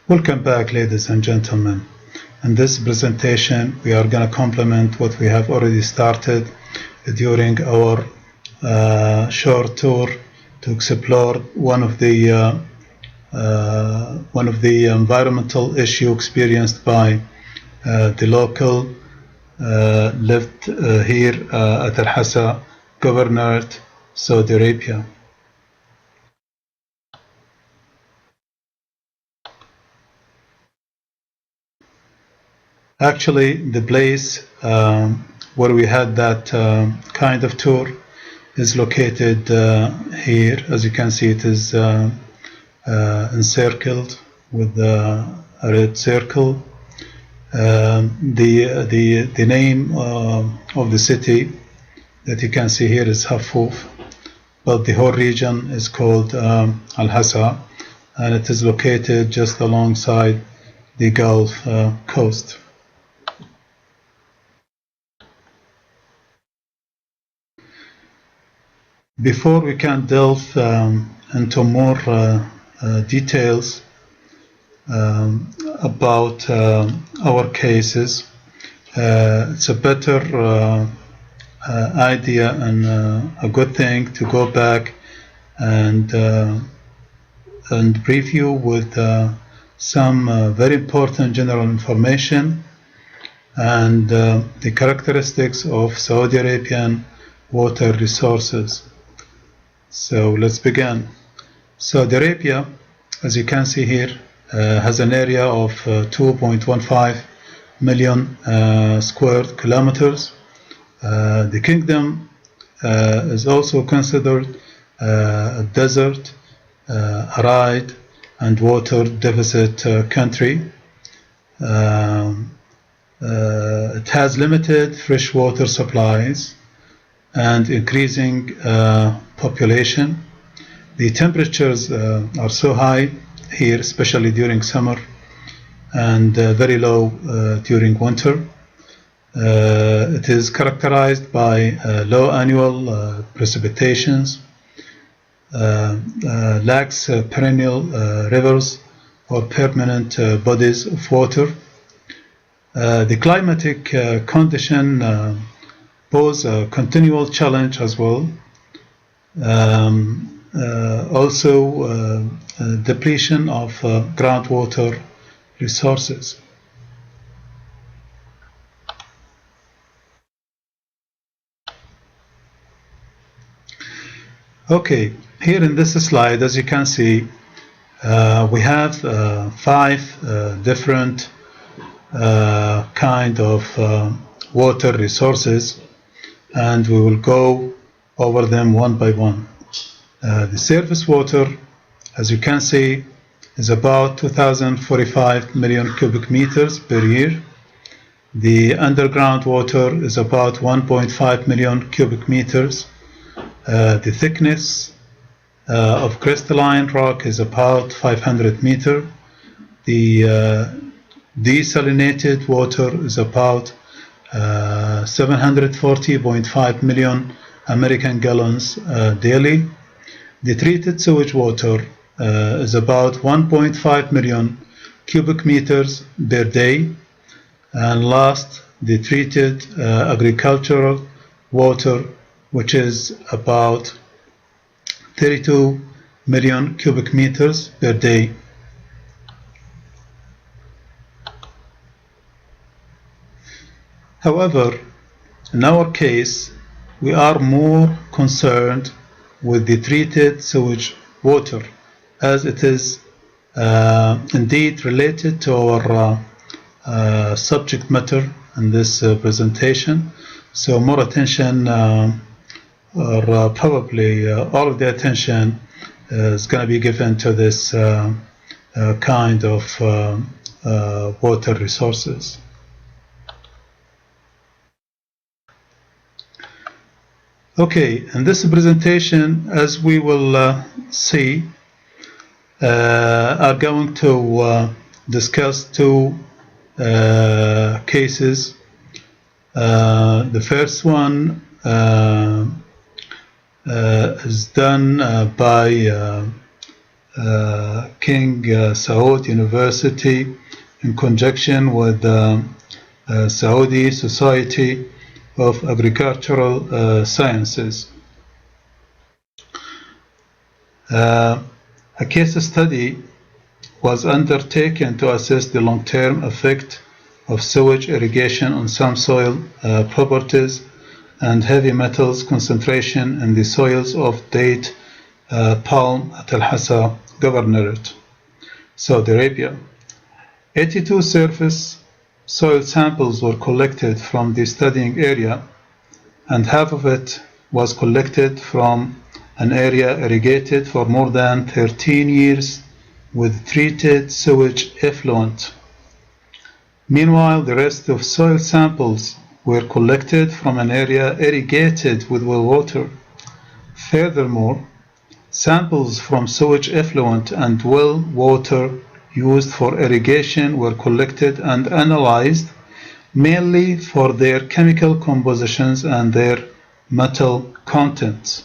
Welcome back, ladies and gentlemen. In this presentation, we are going to complement what we have already started during our short tour to explore one of the environmental issue experienced by the local lived here at AlHassa Governorate, Saudi Arabia. Actually, the place where we had that kind of tour is located here. As you can see, it is encircled with a red circle. The name of the city that you can see here is Hafuf, but the whole region is called AlHassa, and it is located just alongside the Gulf coast. Before we can delve into more details about our cases, it's a better idea and a good thing to go back and review with some very important general information and the characteristics of Saudi Arabian water resources. So let's begin. Saudi Arabia, as you can see here, has an area of 2.15 million square kilometers. The kingdom is also considered a desert, arid, and water deficit country. It has limited freshwater supplies and increasing population. The temperatures are so high here, especially during summer, and very low during winter. It is characterized by low annual precipitations, lacks perennial rivers or permanent bodies of water. The climatic condition pose a continual challenge as well. Also depletion of groundwater resources. Okay, here in this slide, as you can see, we have 5 different kind of water resources, and we will go over them one by one. The surface water, as you can see, is about 2,045 million cubic meters per year. The underground water is about 1.5 million cubic meters. The thickness of crystalline rock is about 500 meters. The desalinated water is about 740.5 million American gallons daily. The treated sewage water is about 1.5 million cubic meters per day. And last, the treated agricultural water, which is about 32 million cubic meters per day. However, in our case, we are more concerned with the treated sewage water, as it is indeed related to our subject matter in this presentation. So more attention, or probably all of the attention, is going to be given to this kind of water resources. Okay, in this presentation, as we will see, are going to discuss 2 cases. The first one is done by King Saud University in conjunction with Saudi Society of Agricultural Sciences. A case study was undertaken to assess the long-term effect of sewage irrigation on some soil properties and heavy metals concentration in the soils of date palm at AlHassa Governorate, Saudi Arabia. 82 surface soil samples were collected from the studying area, and half of it was collected from an area irrigated for more than 13 years with treated sewage effluent. Meanwhile, the rest of soil samples were collected from an area irrigated with well water. Furthermore, samples from sewage effluent and well water used for irrigation were collected and analyzed, mainly for their chemical compositions and their metal contents.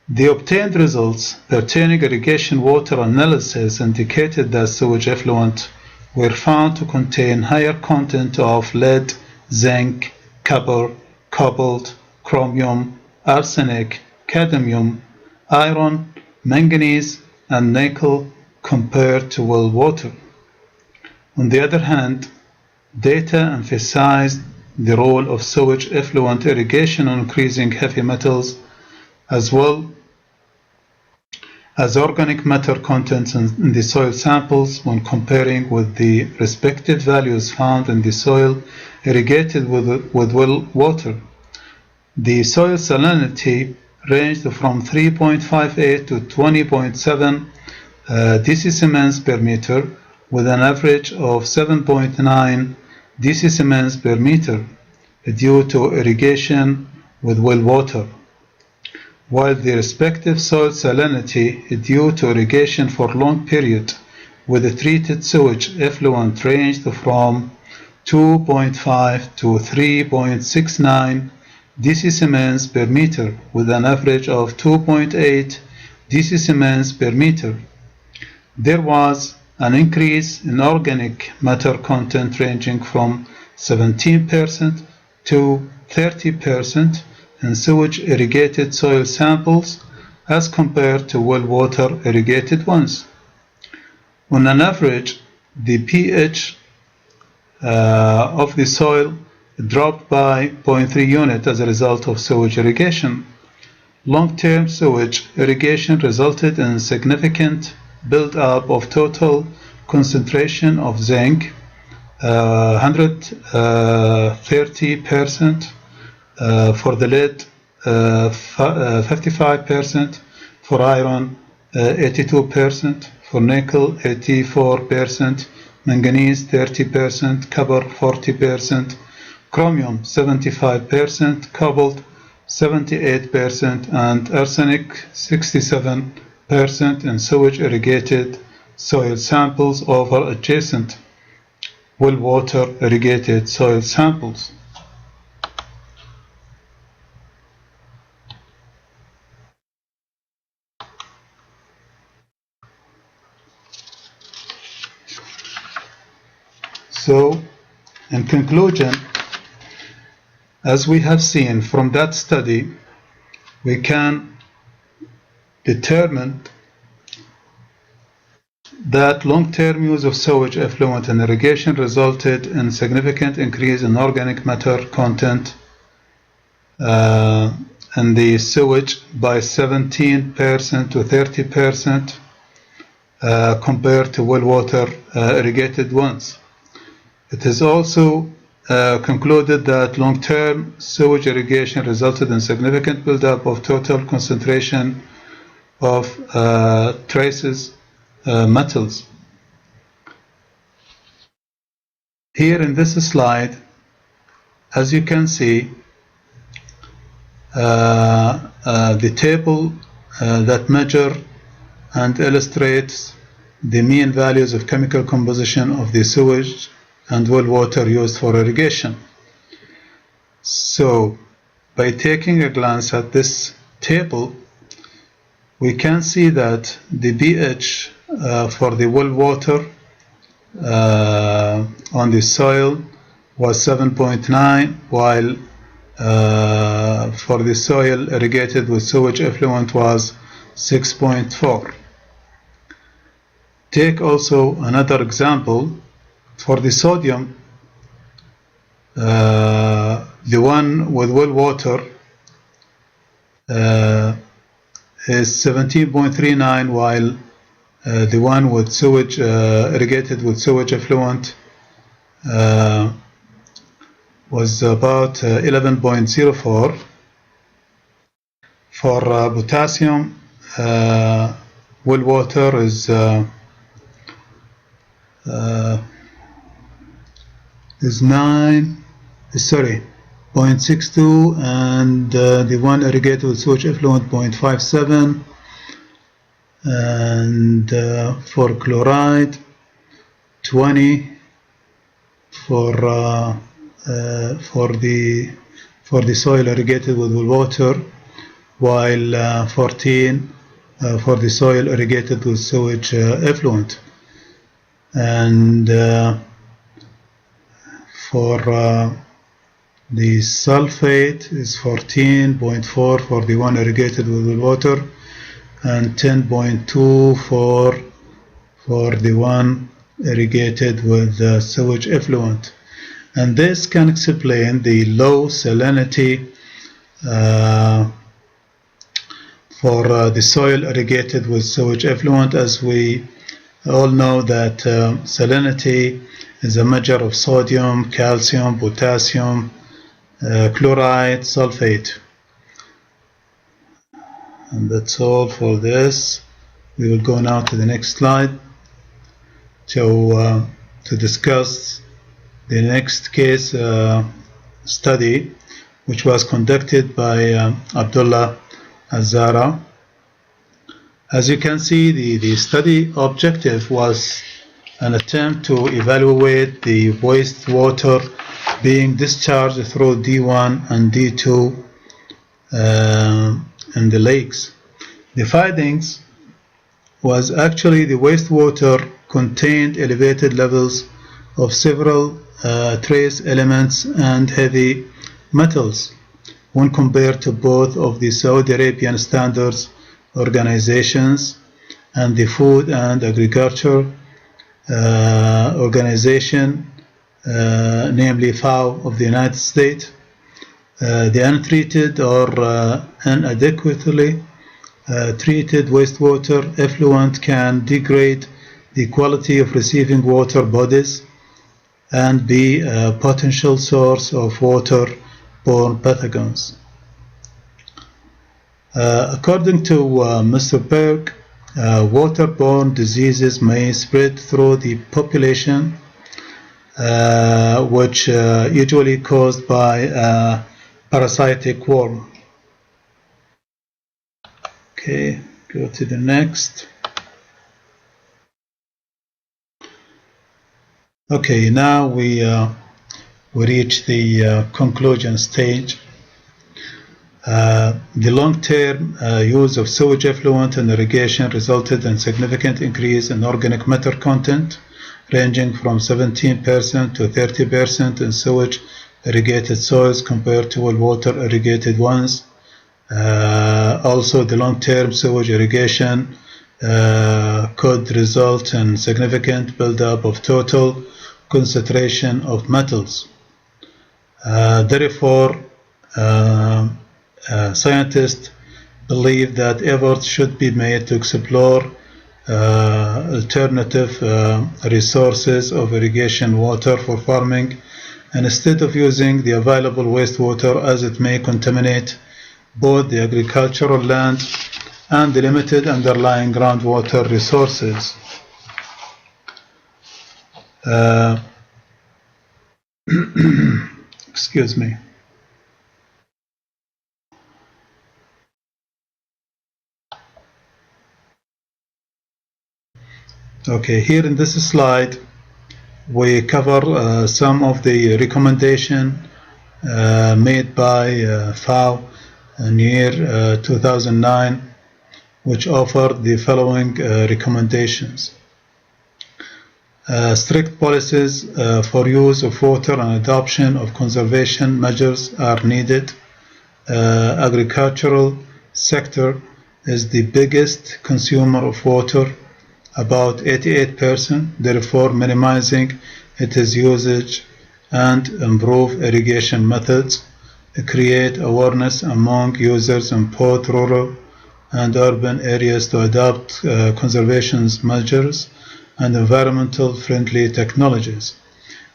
The obtained results pertaining irrigation water analysis indicated that sewage effluent were found to contain higher content of lead, zinc, copper, cobalt, chromium, arsenic, cadmium, iron, manganese, and nickel compared to well water. On the other hand, data emphasized the role of sewage effluent irrigation on increasing heavy metals as well as organic matter contents in the soil samples when comparing with the respective values found in the soil irrigated with well water. The soil salinity ranged from 3.58 to 20.7 decisiemens per meter, with an average of 7.9 decisiemens per meter due to irrigation with well water, while the respective soil salinity due to irrigation for long period with treated sewage effluent ranged from 2.5 to 3.69 decisiemens per meter, with an average of 2.8 decisiemens per meter. There was an increase in organic matter content ranging from 17% to 30% in sewage irrigated soil samples as compared to well water irrigated ones. On an average, the pH of the soil dropped by 0.3 unit as a result of sewage irrigation. Long-term sewage irrigation resulted in significant build-up of total concentration of zinc, 130%, for the lead, 55%, for iron, 82%, for nickel, 84%, manganese, 30%, copper, 40%, chromium, 75%, cobalt, 78%, and arsenic, 67% in sewage irrigated soil samples over adjacent well water irrigated soil samples. So, in conclusion, as we have seen from that study, we can determine that long-term use of sewage effluent in irrigation resulted in significant increase in organic matter content in the sewage by 17% to 30% compared to well water irrigated ones. It is also concluded that long-term sewage irrigation resulted in significant buildup of total concentration of traces metals. Here in this slide, as you can see, the table that measure and illustrates the mean values of chemical composition of the sewage and well water used for irrigation. So, by taking a glance at this table, we can see that the pH for the well water on the soil was 7.9, while for the soil irrigated with sewage effluent was 6.4. Take also another example for the sodium. The one with well water is 17.39, while the one with sewage irrigated with sewage effluent was about 11.04. For potassium, well water is 0.62, and the one irrigated with sewage effluent 0.57, and for chloride 20 for the soil irrigated with well water, while 14 for the soil irrigated with sewage effluent. And for the sulfate is 14.4 for the one irrigated with well water, and 10.2 for the one irrigated with sewage effluent. And this can explain the low salinity for the soil irrigated with sewage effluent, as we all know that salinity is a measure of sodium, calcium, potassium, chloride, sulfate. And that's all for this. We will go now to the next slide to discuss the next case study, which was conducted by WEEK3. As you can see, the study objective was an attempt to evaluate the wastewater being discharged through D1 and D2 in the lakes. The findings was actually the wastewater contained elevated levels of several trace elements and heavy metals when compared to both of the Saudi Arabian standards organizations and the Food and Agriculture Organization, namely FAO of the United States. The untreated or inadequately treated wastewater effluent can degrade the quality of receiving water bodies and be a potential source of waterborne pathogens. According to Mr. Berg, waterborne diseases may spread through the population, which usually caused by a parasitic worm. Okay, go to the next. Okay, now we reach the conclusion stage. The long-term use of sewage effluent and irrigation resulted in significant increase in organic matter content, ranging from 17% to 30% in sewage irrigated soils compared to well water irrigated ones. Also, the long-term sewage irrigation could result in significant buildup of total concentration of metals. Therefore, scientists believe that efforts should be made to explore alternative resources of irrigation water for farming instead of using the available wastewater, as it may contaminate both the agricultural land and the limited underlying groundwater resources. Excuse me. Okay, here in this slide we cover some of the recommendation made by FAO in year 2009 which offer the following recommendations. Strict policies for use of water and adoption of conservation measures are needed. Agricultural sector is the biggest consumer of water, about 88%, therefore minimizing its usage and improve irrigation methods, create awareness among users in both rural and urban areas to adopt conservation measures and environmental friendly technologies.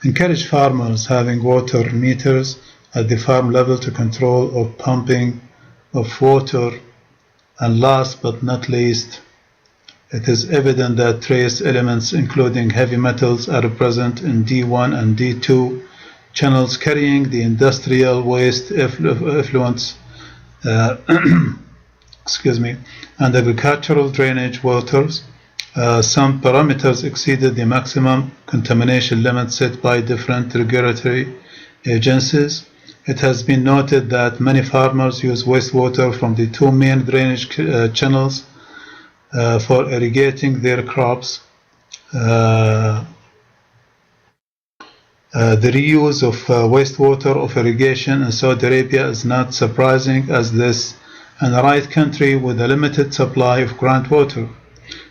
Encourage farmers having water meters at the farm level to control of pumping of water. And last but not least, it is evident that trace elements including heavy metals are present in D1 and D2 channels carrying the industrial waste effluents and agricultural drainage waters. Some parameters exceeded the maximum contamination limit set by different regulatory agencies. It has been noted that many farmers use wastewater from the two main drainage channels for irrigating their crops. The reuse of wastewater of irrigation in Saudi Arabia is not surprising, as this is a right country with a limited supply of groundwater.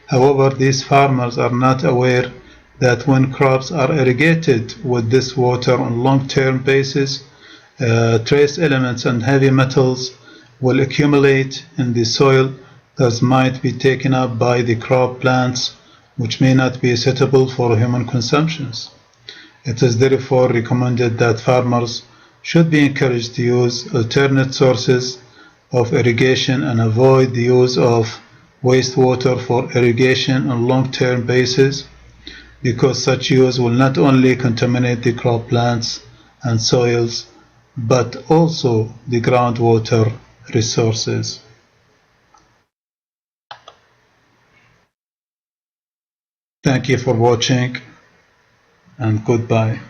However, these farmers are not aware that when crops are irrigated with this water on a long-term basis, trace elements and heavy metals will accumulate in the soil that might be taken up by the crop plants, which may not be suitable for human consumption. It is therefore recommended that farmers should be encouraged to use alternate sources of irrigation and avoid the use of wastewater for irrigation on a long-term basis, because such use will not only contaminate the crop plants and soils, but also the groundwater resources. Thank you for watching, and goodbye.